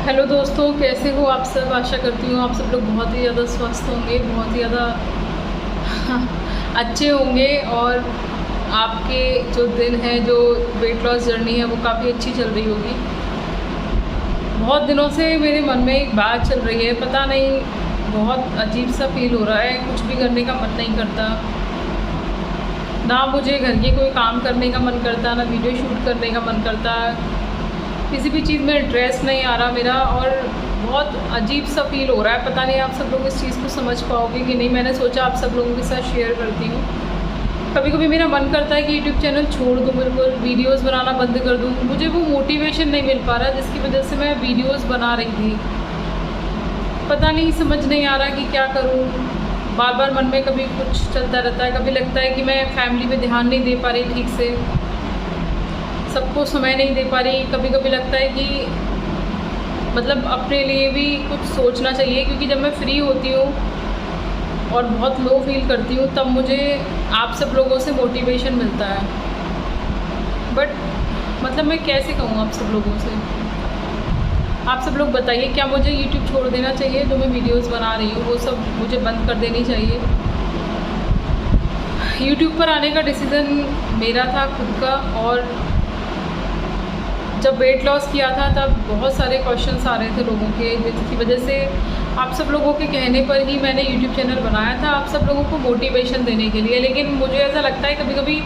Hello दोस्तों, कैसे हो आप सब। आशा करती हूँ आप सब लोग बहुत ही ज़्यादा स्वस्थ होंगे, बहुत ही ज़्यादा अच्छे होंगे और आपके जो दिन है, जो वेट लॉस जर्नी है वो काफ़ी अच्छी चल रही होगी। बहुत दिनों से मेरे मन में एक बात चल रही है, पता नहीं बहुत अजीब सा फील हो रहा है। कुछ भी करने का मन नहीं करता, ना मुझे घर के कोई काम करने का मन करता, ना वीडियो शूट करने का मन करता, किसी भी चीज़ में इंटरेस्ट नहीं आ रहा मेरा और बहुत अजीब सा फील हो रहा है। पता नहीं आप सब लोग इस चीज़ को समझ पाओगे कि नहीं। मैंने सोचा आप सब लोगों के साथ शेयर करती हूँ। कभी कभी मेरा मन करता है कि यूट्यूब चैनल छोड़ दूँ, बिल्कुल वीडियोस बनाना बंद कर दूँ। मुझे वो मोटिवेशन नहीं मिल पा रहा जिसकी वजह से मैं वीडियोस बना रही थी। पता नहीं, समझ नहीं आ रहा कि क्या करूँ। बार बार मन में कभी कुछ चलता रहता है, कभी लगता है कि मैं फैमिली पे ध्यान नहीं दे पा रही ठीक से, सबको समय नहीं दे पा रही। कभी कभी लगता है कि मतलब अपने लिए भी कुछ सोचना चाहिए, क्योंकि जब मैं फ्री होती हूँ और बहुत लो फील करती हूँ तब मुझे आप सब लोगों से मोटिवेशन मिलता है। बट मतलब मैं कैसे कहूँ आप सब लोगों से। आप सब लोग बताइए, क्या मुझे यूट्यूब छोड़ देना चाहिए? जो मैं वीडियोस बना रही हूँ वो सब मुझे बंद कर देनी चाहिए? यूट्यूब पर आने का डिसीज़न मेरा था खुद का, और जब वेट लॉस किया था तब बहुत सारे क्वेश्चंस आ रहे थे लोगों के, जिसकी वजह से आप सब लोगों के कहने पर ही मैंने यूट्यूब चैनल बनाया था, आप सब लोगों को मोटिवेशन देने के लिए। लेकिन मुझे ऐसा लगता है कभी कभी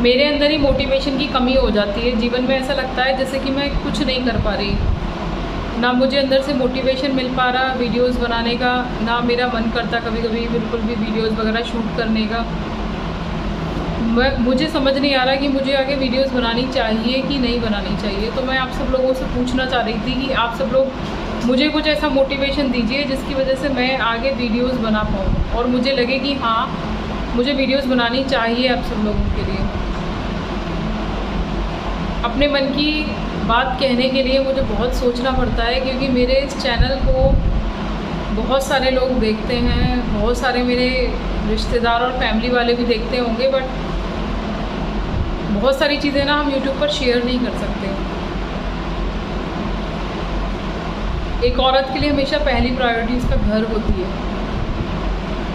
मेरे अंदर ही मोटिवेशन की कमी हो जाती है। जीवन में ऐसा लगता है जैसे कि मैं कुछ नहीं कर पा रही, ना मुझे अंदर से मोटिवेशन मिल पा रहा वीडियोस बनाने का, ना मेरा मन करता कभी कभी बिल्कुल भी वीडियोस वगैरह शूट करने का। मुझे समझ नहीं आ रहा कि मुझे आगे वीडियोस बनानी चाहिए कि नहीं बनानी चाहिए। तो मैं आप सब लोगों से पूछना चाह रही थी कि आप सब लोग मुझे कुछ ऐसा मोटिवेशन दीजिए जिसकी वजह से मैं आगे वीडियोस बना पाऊँ और मुझे लगे कि हाँ, मुझे वीडियोस बनानी चाहिए आप सब लोगों के लिए। अपने मन की बात कहने के लिए मुझे बहुत सोचना पड़ता है, क्योंकि मेरे इस चैनल को बहुत सारे लोग देखते हैं, बहुत सारे मेरे रिश्तेदार और फैमिली वाले भी देखते होंगे, बट बहुत सारी चीज़ें ना हम यूट्यूब पर शेयर नहीं कर सकते। एक औरत के लिए हमेशा पहली प्रायोरिटी उसका घर होती है,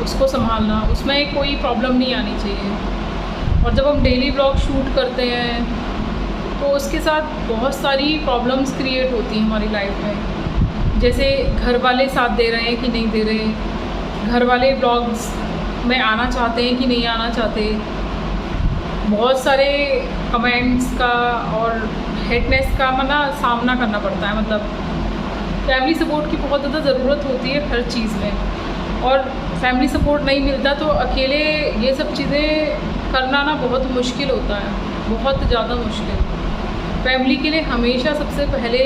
उसको संभालना, उसमें कोई प्रॉब्लम नहीं आनी चाहिए। और जब हम डेली ब्लॉग शूट करते हैं तो उसके साथ बहुत सारी प्रॉब्लम्स क्रिएट होती हैं हमारी लाइफ में। जैसे घर वाले साथ दे रहे हैं कि नहीं दे रहे, घर वाले ब्लॉग्स में आना चाहते हैं कि नहीं आना चाहते, बहुत सारे कमेंट्स का और हेटनेस का सामना करना पड़ता है। मतलब फैमिली सपोर्ट की बहुत ज़्यादा ज़रूरत होती है हर चीज़ में, और फैमिली सपोर्ट नहीं मिलता तो अकेले ये सब चीज़ें करना ना बहुत मुश्किल होता है, बहुत ज़्यादा मुश्किल। फैमिली के लिए हमेशा सबसे पहले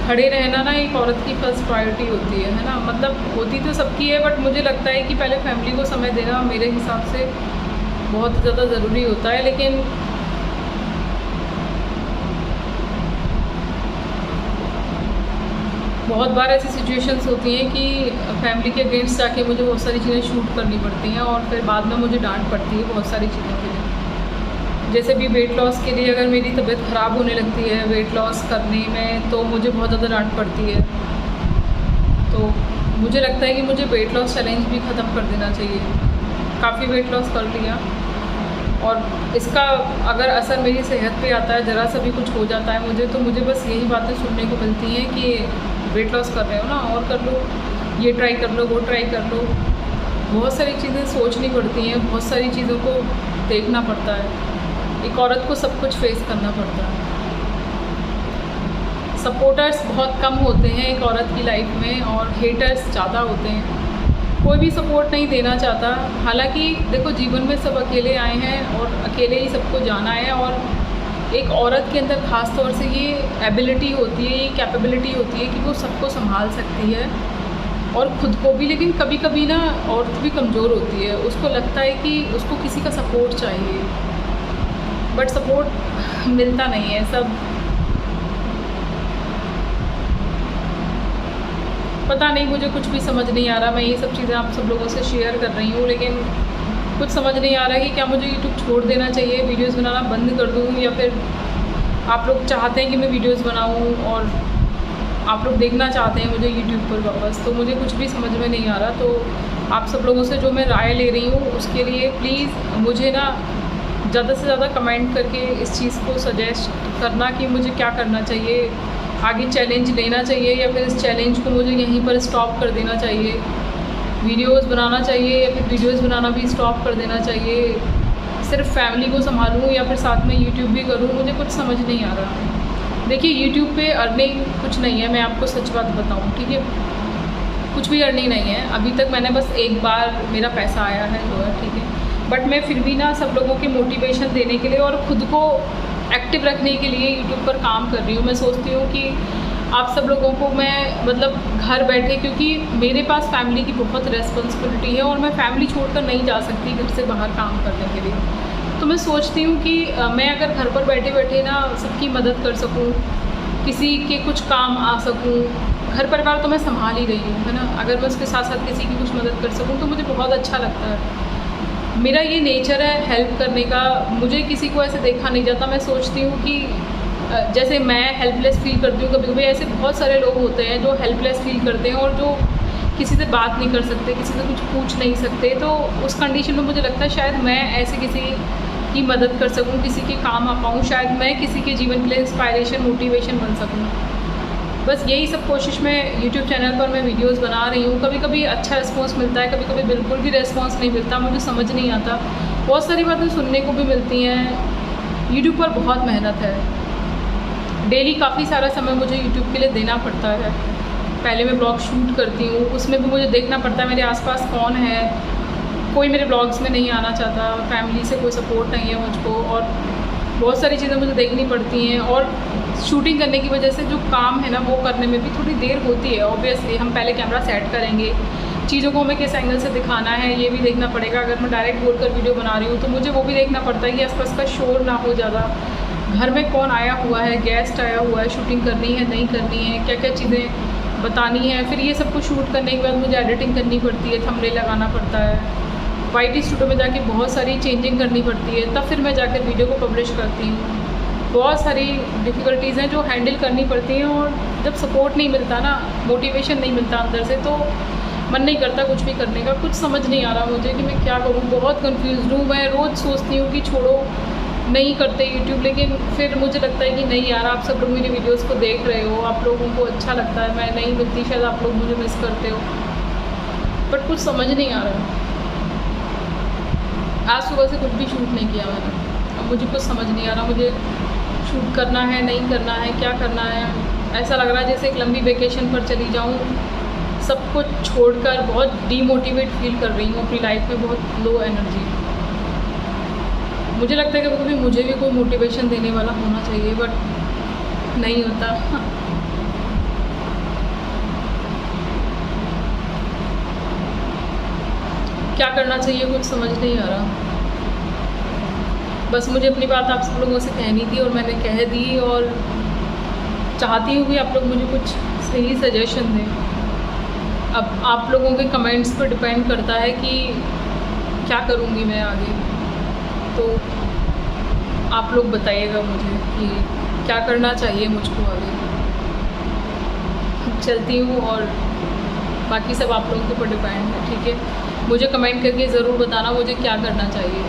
खड़े रहना ना एक औरत की फर्स्ट प्रायोरिटी होती है ना। मतलब होती तो सबकी है, बट मुझे लगता है कि पहले फैमिली को समय देना मेरे हिसाब से बहुत ज़्यादा ज़रूरी होता है। लेकिन बहुत बार ऐसी सिचुएशंस होती हैं कि फैमिली के अगेंस्ट जाके मुझे बहुत सारी चीज़ें शूट करनी पड़ती हैं और फिर बाद में मुझे डांट पड़ती है बहुत सारी चीज़ों के लिए। जैसे भी वेट लॉस के लिए अगर मेरी तबीयत ख़राब होने लगती है वेट लॉस करने में, तो मुझे बहुत ज़्यादा डांट पड़ती है। तो मुझे लगता है कि मुझे वेट लॉस चैलेंज भी ख़त्म कर देना चाहिए। काफ़ी वेट लॉस कर लिया और इसका अगर असर मेरी सेहत पे आता है, ज़रा सा भी कुछ हो जाता है मुझे, तो मुझे बस यही बातें सुनने को मिलती हैं कि वेट लॉस कर रहे हो ना, और कर लो, ये ट्राई कर लो, वो ट्राई कर लो। बहुत सारी चीज़ें सोचनी पड़ती हैं, बहुत सारी चीज़ों को देखना पड़ता है। एक औरत को सब कुछ फेस करना पड़ता है। सपोर्टर्स बहुत कम होते हैं एक औरत की लाइफ में और हेटर्स ज़्यादा होते हैं। कोई भी सपोर्ट नहीं देना चाहता। हालांकि देखो, जीवन में सब अकेले आए हैं और अकेले ही सबको जाना है, और एक औरत के अंदर ख़ास तौर से ये एबिलिटी होती है, ये कैपेबिलिटी होती है कि वो सबको संभाल सकती है और ख़ुद को भी। लेकिन कभी कभी ना औरत भी कमज़ोर होती है, उसको लगता है कि उसको किसी का सपोर्ट चाहिए, बट सपोर्ट मिलता नहीं है। सब पता नहीं, मुझे कुछ भी समझ नहीं आ रहा। मैं ये सब चीज़ें आप सब लोगों से शेयर कर रही हूँ, लेकिन कुछ समझ नहीं आ रहा कि क्या मुझे यूट्यूब छोड़ देना चाहिए, वीडियोस बनाना बंद कर दूँ, या फिर आप लोग चाहते हैं कि मैं वीडियोस बनाऊँ और आप लोग देखना चाहते हैं मुझे यूट्यूब पर वापस, तो मुझे कुछ भी समझ में नहीं आ रहा। तो आप सब लोगों से जो मैं राय ले रही हूँ उसके लिए प्लीज़ मुझे ना ज़्यादा से ज़्यादा कमेंट करके इस चीज़ को सजेस्ट करना कि मुझे क्या करना चाहिए, आगे चैलेंज लेना चाहिए या फिर इस चैलेंज को मुझे यहीं पर स्टॉप कर देना चाहिए, वीडियोस बनाना चाहिए या फिर वीडियोस बनाना भी स्टॉप कर देना चाहिए, सिर्फ फैमिली को संभालूँ या फिर साथ में यूट्यूब भी करूँ, मुझे कुछ समझ नहीं आ रहा। देखिए यूट्यूब पे अर्निंग कुछ नहीं है, मैं आपको सच बात बताऊँ, ठीक है, कुछ भी अर्निंग नहीं है। अभी तक मैंने बस एक बार मेरा पैसा आया है जो है, ठीक है, बट मैं फिर भी ना सब लोगों के मोटिवेशन देने के लिए और ख़ुद को एक्टिव रखने के लिए यूट्यूब पर काम कर रही हूँ। मैं सोचती हूँ कि आप सब लोगों को मैं मतलब घर बैठे, क्योंकि मेरे पास फैमिली की बहुत रेस्पॉन्सिबिलिटी है और मैं फैमिली छोड़कर नहीं जा सकती घर से बाहर काम करने के लिए। तो मैं सोचती हूँ कि मैं अगर घर पर बैठे बैठे ना सबकी मदद कर सकूँ, किसी के कुछ काम आ सकूँ, घर परिवार तो मैं संभाल ही रही हूँ, है ना, अगर मैं उसके साथ साथ किसी की कुछ मदद कर सकूँ तो मुझे बहुत अच्छा लगता है। मेरा ये नेचर है हेल्प करने का, मुझे किसी को ऐसे देखा नहीं जाता। मैं सोचती हूँ कि जैसे मैं हेल्पलेस फील करती हूँ, कभी कभी ऐसे बहुत सारे लोग होते हैं जो हेल्पलेस फील करते हैं और जो किसी से बात नहीं कर सकते, किसी से कुछ पूछ नहीं सकते। तो उस कंडीशन में मुझे लगता है शायद मैं ऐसे किसी की मदद कर सकूं, किसी के काम आ पाऊँ, शायद मैं किसी के जीवन के लिए इंस्पायरेशन, मोटिवेशन बन सकूं। बस यही सब कोशिश में यूट्यूब चैनल पर मैं वीडियोस बना रही हूँ। कभी कभी अच्छा रिस्पांस मिलता है, कभी कभी बिल्कुल भी रिस्पांस नहीं मिलता, मुझे समझ नहीं आता। बहुत सारी बातें सुनने को भी मिलती हैं। यूट्यूब पर बहुत मेहनत है, डेली काफ़ी सारा समय मुझे यूट्यूब के लिए देना पड़ता है। पहले मैं ब्लॉग शूट करती हूँ, उसमें भी मुझे देखना पड़ता है मेरे आसपास कौन है, कोई मेरे ब्लॉग्स में नहीं आना चाहता, फैमिली से कोई सपोर्ट नहीं है मुझको, और बहुत सारी चीज़ें मुझे देखनी पड़ती हैं। और शूटिंग करने की वजह से जो काम है ना वो करने में भी थोड़ी देर होती है। ऑब्वियसली हम पहले कैमरा सेट करेंगे, चीज़ों को हमें किस एंगल से दिखाना है ये भी देखना पड़ेगा। अगर मैं डायरेक्ट बोलकर वीडियो बना रही हूँ तो मुझे वो भी देखना पड़ता है कि आसपास का शोर ना हो ज़्यादा, घर में कौन आया हुआ है, गेस्ट आया हुआ है, शूटिंग करनी है नहीं करनी है, क्या क्या चीज़ें बतानी है। फिर ये सब कुछ शूट करने के बाद मुझे एडिटिंग करनी पड़ती है, थंबनेल लगाना पड़ता है, वाईटी स्टूडियो में जाके बहुत सारी चेंजिंग करनी पड़ती है, तब फिर मैं जाकर वीडियो को पब्लिश करती हूँ। बहुत सारी डिफ़िकल्टीज़ हैं जो हैंडल करनी पड़ती हैं, और जब सपोर्ट नहीं मिलता ना, मोटिवेशन नहीं मिलता अंदर से, तो मन नहीं करता कुछ भी करने का। कुछ समझ नहीं आ रहा मुझे कि मैं क्या करूँ, बहुत कंफ्यूज हूँ। मैं रोज़ सोचती हूँ कि छोड़ो, नहीं करते यूट्यूब, लेकिन फिर मुझे लगता है कि नहीं यार, आप सब लोग मेरी वीडियोस को देख रहे हो, आप लोगों को अच्छा लगता है, मैं नहीं मिलती, शायद आप लोग मुझे मिस करते हो, बट कुछ समझ नहीं आ रहा। आज सुबह से कुछ भी शूट नहीं किया मैंने, अब मुझे कुछ समझ नहीं आ रहा, मुझे शूट करना है नहीं करना है, क्या करना है। ऐसा लग रहा है जैसे एक लंबी वेकेशन पर चली जाऊँ, सब कुछ छोड़कर बहुत डीमोटिवेट फील कर रही हूँ अपनी लाइफ में, बहुत लो एनर्जी। मुझे लगता है कि कभी कभी मुझे भी कोई मोटिवेशन देने वाला होना चाहिए, बट नहीं होता। क्या करना चाहिए कुछ समझ नहीं आ रहा। बस मुझे अपनी बात आप सब लोगों से कहनी थी और मैंने कह दी, और चाहती हूँ कि आप लोग मुझे कुछ सही सजेशन दें। अब आप लोगों के कमेंट्स पर डिपेंड करता है कि क्या करूँगी मैं आगे, तो आप लोग बताइएगा मुझे कि क्या करना चाहिए मुझको आगे। चलती हूँ और बाकी सब आप लोगों के ऊपर डिपेंड है, ठीक है। मुझे कमेंट करके ज़रूर बताना मुझे क्या करना चाहिए।